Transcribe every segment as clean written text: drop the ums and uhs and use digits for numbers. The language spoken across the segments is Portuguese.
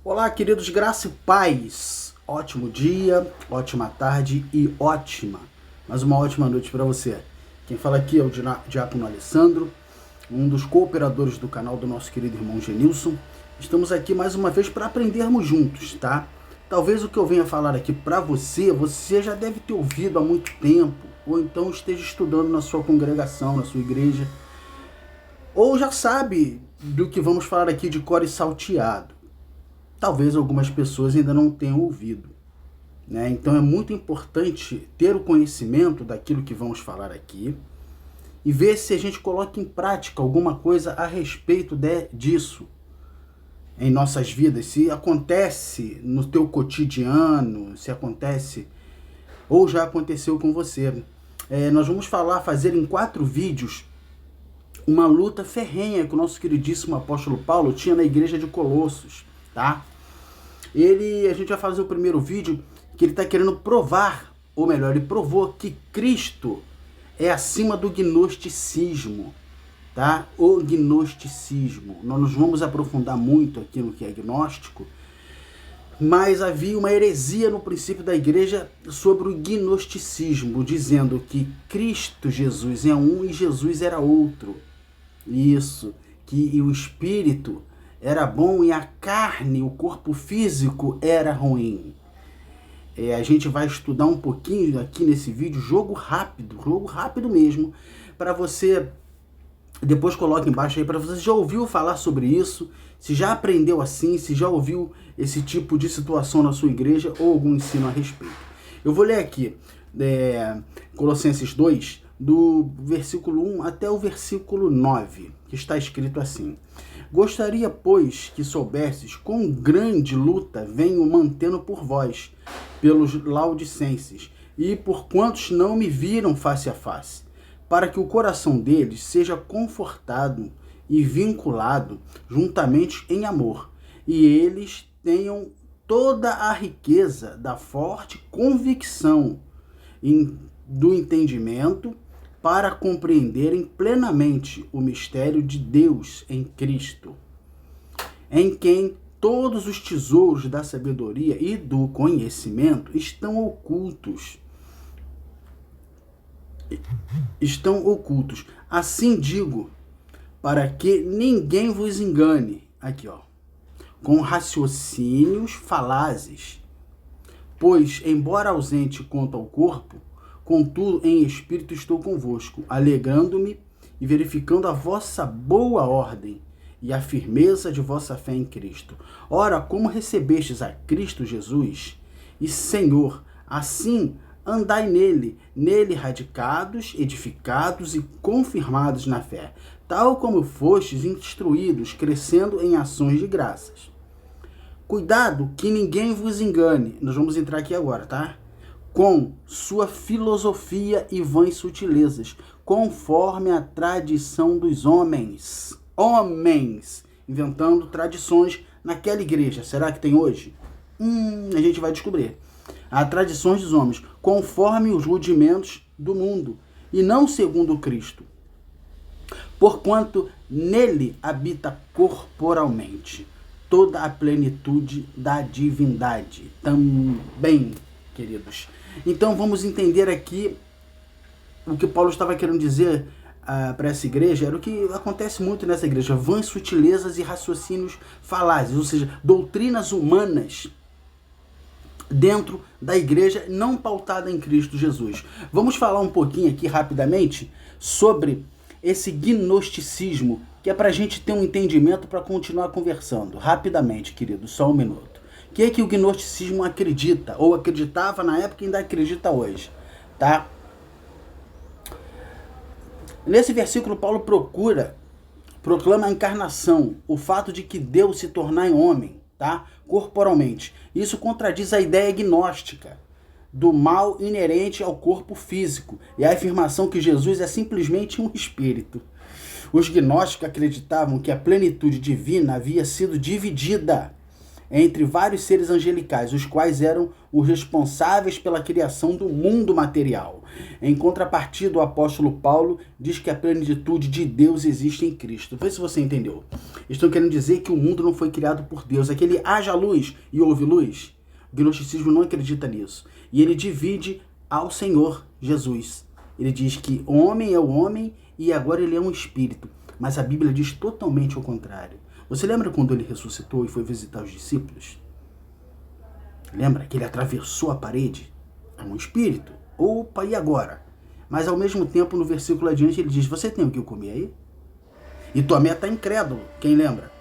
Olá, queridos, graça e paz. Ótimo dia, ótima tarde e mas uma ótima noite para você. Quem fala aqui é o Diácono Alessandro, um dos cooperadores do canal do nosso querido irmão Genilson. Estamos aqui mais uma vez para aprendermos juntos, tá? Talvez o que eu venha falar aqui para você já deve ter ouvido há muito tempo, ou então esteja estudando na sua congregação, na sua igreja, ou já sabe do que vamos falar aqui de cor e salteado. Talvez algumas pessoas ainda não tenham ouvido, né? Então é muito importante ter o conhecimento daquilo que vamos falar aqui e ver se a gente coloca em prática alguma coisa a respeito disso em nossas vidas, se acontece no teu cotidiano, se acontece ou já aconteceu com você. Nós vamos fazer em 4 vídeos uma luta ferrenha que o nosso queridíssimo apóstolo Paulo tinha na igreja de Colossos, tá? A gente vai fazer o primeiro vídeo que ele está querendo provar, ou melhor, ele provou que Cristo é acima do gnosticismo, tá? O gnosticismo. Nós nos vamos aprofundar muito aqui no que é gnóstico, mas havia uma heresia no princípio da igreja sobre o gnosticismo, dizendo que Cristo Jesus é um e Jesus era outro. Isso, que o Espírito era bom e a carne, o corpo físico, era ruim. A gente vai estudar um pouquinho aqui nesse vídeo, jogo rápido mesmo, para você, depois coloque embaixo aí, para você já ouviu falar sobre isso, se já aprendeu assim, se já ouviu esse tipo de situação na sua igreja ou algum ensino a respeito. Eu vou ler aqui Colossenses 2, do versículo 1 até o versículo 9, que está escrito assim: Gostaria, pois, que soubesses quão grande luta venho mantendo por vós, pelos laodicenses, e por quantos não me viram face a face, para que o coração deles seja confortado e vinculado juntamente em amor, e eles tenham toda a riqueza da forte convicção do entendimento, para compreenderem plenamente o mistério de Deus em Cristo, em quem todos os tesouros da sabedoria e do conhecimento estão ocultos. Assim digo, para que ninguém vos engane, com raciocínios falazes. Pois, embora ausente quanto ao corpo, contudo, em espírito estou convosco, alegrando-me e verificando a vossa boa ordem e a firmeza de vossa fé em Cristo. Ora, como recebestes a Cristo Jesus e Senhor, assim andai nele radicados, edificados e confirmados na fé, tal como fostes instruídos, crescendo em ações de graças. Cuidado que ninguém vos engane. Nós vamos entrar aqui agora, tá? Com sua filosofia e vãs sutilezas, conforme a tradição dos homens. Homens! Inventando tradições naquela igreja. Será que tem hoje? A gente vai descobrir. As tradições dos homens, conforme os rudimentos do mundo, e não segundo Cristo. Porquanto nele habita corporalmente toda a plenitude da divindade. Também, queridos. Então vamos entender aqui o que Paulo estava querendo dizer para essa igreja. Era o que acontece muito nessa igreja: vãs sutilezas e raciocínios falazes, ou seja, doutrinas humanas dentro da igreja não pautada em Cristo Jesus. Vamos falar um pouquinho aqui rapidamente sobre esse gnosticismo, que é para a gente ter um entendimento para continuar conversando. Rapidamente, querido, só um minuto. O que é que o gnosticismo acredita, ou acreditava na época e ainda acredita hoje, tá? Nesse versículo, Paulo proclama a encarnação, o fato de que Deus se tornar em homem, tá? Corporalmente. Isso contradiz a ideia gnóstica do mal inerente ao corpo físico e a afirmação que Jesus é simplesmente um espírito. Os gnósticos acreditavam que a plenitude divina havia sido dividida entre vários seres angelicais, os quais eram os responsáveis pela criação do mundo material. Em contrapartida, o apóstolo Paulo diz que a plenitude de Deus existe em Cristo. Vê se você entendeu. Estão querendo dizer que o mundo não foi criado por Deus. Aquele haja luz e houve luz. O gnosticismo não acredita nisso. E ele divide ao Senhor Jesus. Ele diz que homem é o homem e agora ele é um espírito. Mas a Bíblia diz totalmente o contrário. Você lembra quando ele ressuscitou e foi visitar os discípulos? Lembra que ele atravessou a parede? É um espírito. Opa, e agora? Mas ao mesmo tempo, no versículo adiante, ele diz, você tem o que comer aí? E Tomé está incrédulo, quem lembra?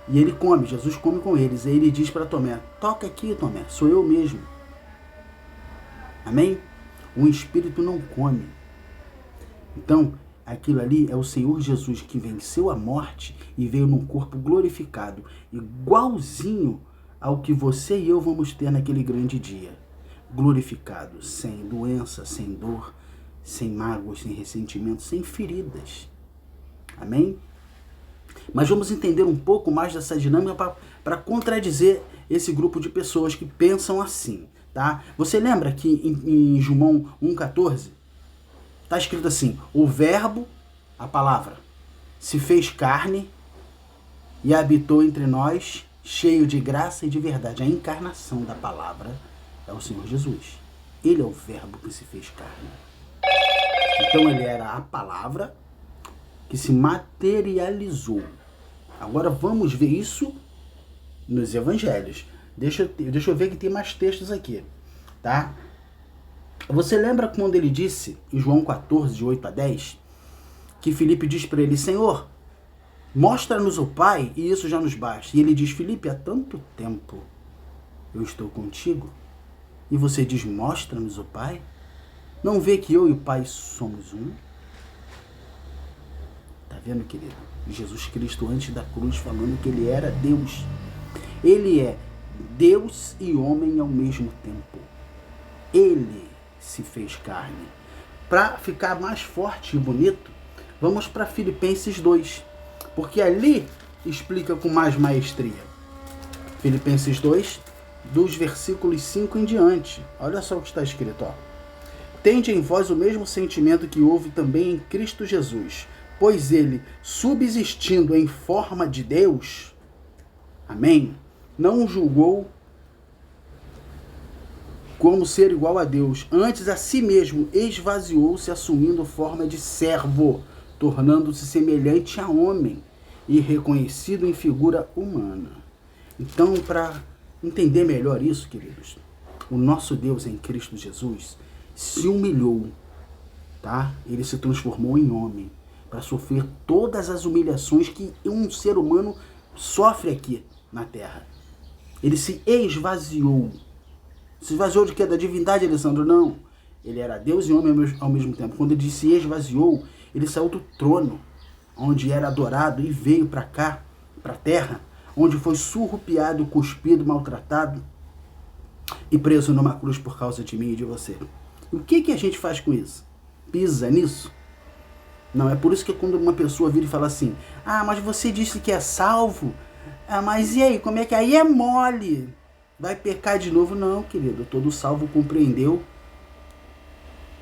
E ele come, Jesus come com eles. Aí ele diz para Tomé, toca aqui, Tomé, sou eu mesmo. Amém? Um espírito não come. Então, aquilo ali é o Senhor Jesus que venceu a morte e veio num corpo glorificado, igualzinho ao que você e eu vamos ter naquele grande dia. Glorificado, sem doença, sem dor, sem mágoas, sem ressentimento, sem feridas. Amém? Mas vamos entender um pouco mais dessa dinâmica para contradizer esse grupo de pessoas que pensam assim, tá? Você lembra que em João 1,14 está escrito assim, o verbo, a palavra, se fez carne e habitou entre nós, cheio de graça e de verdade. A encarnação da palavra é o Senhor Jesus. Ele é o verbo que se fez carne. Então ele era a palavra que se materializou. Agora vamos ver isso nos evangelhos. Deixa eu ver que tem mais textos aqui, tá? Você lembra quando ele disse, em João 14, de 8 a 10, que Filipe diz para ele, Senhor, mostra-nos o Pai e isso já nos basta. E ele diz, Filipe, há tanto tempo eu estou contigo e você diz, mostra-nos o Pai? Não vê que eu e o Pai somos um? Tá vendo, querido? Jesus Cristo antes da cruz falando que ele era Deus. Ele é Deus e homem ao mesmo tempo. Ele se fez carne. Para ficar mais forte e bonito, vamos para Filipenses 2, porque ali explica com mais maestria. Filipenses 2, dos versículos 5 em diante. Olha só o que está escrito, ó. Tende em vós o mesmo sentimento que houve também em Cristo Jesus, pois ele, subsistindo em forma de Deus, amém, não julgou como ser igual a Deus, antes a si mesmo esvaziou-se, assumindo forma de servo, tornando-se semelhante a homem e reconhecido em figura humana. Então, para entender melhor isso, queridos, o nosso Deus em Cristo Jesus se humilhou, tá? Ele se transformou em homem para sofrer todas as humilhações que um ser humano sofre aqui na Terra. Ele se esvaziou. Se esvaziou de quê? Da divindade, Alessandro? Não. Ele era Deus e homem ao mesmo tempo. Quando ele se esvaziou, ele saiu do trono, onde era adorado, e veio para cá, para a terra, onde foi surrupiado, cuspido, maltratado e preso numa cruz por causa de mim e de você. E o que a gente faz com isso? Pisa nisso? Não, é por isso que quando uma pessoa vira e fala assim, ah, mas você disse que é salvo, ah, mas e aí, como é que aí é mole? Vai pecar de novo? Não, querido, todo salvo compreendeu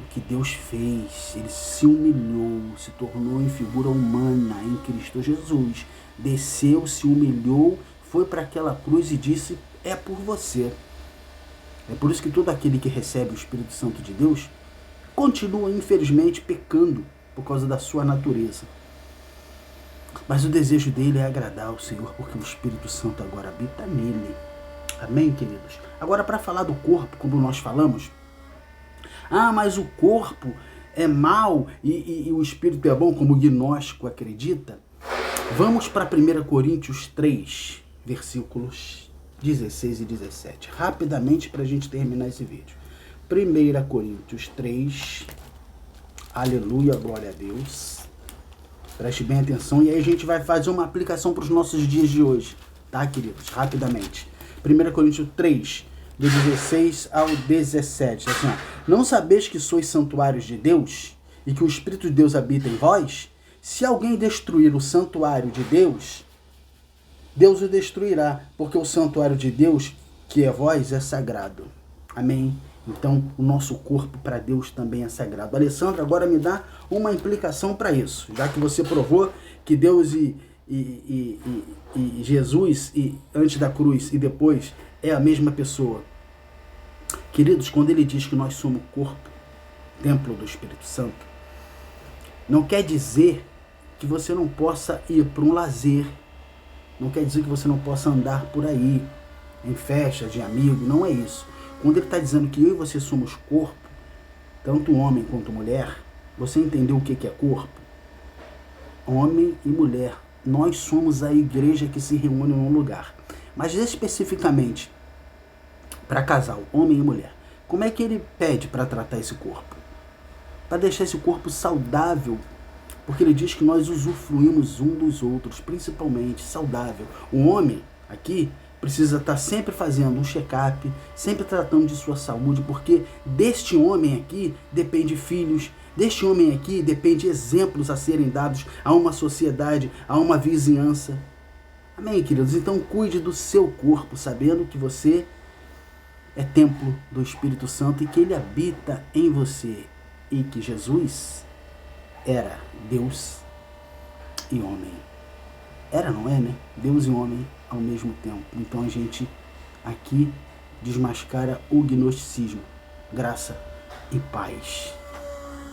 o que Deus fez. Ele se humilhou, se tornou em figura humana em Cristo Jesus. Desceu, se humilhou, foi para aquela cruz e disse, é por você. É por isso que todo aquele que recebe o Espírito Santo de Deus continua, infelizmente, pecando por causa da sua natureza. Mas o desejo dele é agradar ao Senhor, porque o Espírito Santo agora habita nele. Amém, queridos? Agora, para falar do corpo, como nós falamos, ah, mas o corpo é mau e o espírito é bom, como o gnóstico acredita. Vamos para 1 Coríntios 3, versículos 16 e 17. Rapidamente, para a gente terminar esse vídeo. 1 Coríntios 3, aleluia, glória a Deus. Preste bem atenção e aí a gente vai fazer uma aplicação para os nossos dias de hoje, tá, queridos? Rapidamente. 1 Coríntios 3, do 16 ao 17. Assim, ó, não sabeis que sois santuários de Deus e que o Espírito de Deus habita em vós? Se alguém destruir o santuário de Deus, Deus o destruirá, porque o santuário de Deus, que é vós, é sagrado. Amém? Então, o nosso corpo para Deus também é sagrado. Alessandro, agora me dá uma implicação para isso, já que você provou que Deus e Jesus, antes da cruz e depois, é a mesma pessoa. Queridos, quando ele diz que nós somos corpo, templo do Espírito Santo, não quer dizer que você não possa ir para um lazer, não quer dizer que você não possa andar por aí, em festas de amigo, não é isso. Quando ele está dizendo que eu e você somos corpo, tanto homem quanto mulher, você entendeu o que é corpo? Homem e mulher, nós somos a igreja que se reúne num lugar. Mas especificamente, para casal, homem e mulher, como é que ele pede para tratar esse corpo? Para deixar esse corpo saudável, porque ele diz que nós usufruímos um dos outros, principalmente saudável. O homem, aqui, precisa estar sempre fazendo um check-up, sempre tratando de sua saúde, porque deste homem aqui depende filhos, deste homem aqui depende exemplos a serem dados a uma sociedade, a uma vizinhança. Amém, queridos? Então cuide do seu corpo, sabendo que você é templo do Espírito Santo e que ele habita em você, e que Jesus era Deus e homem. Era, não é, né? Deus e homem ao mesmo tempo. Então a gente aqui desmascara o gnosticismo. Graça e paz.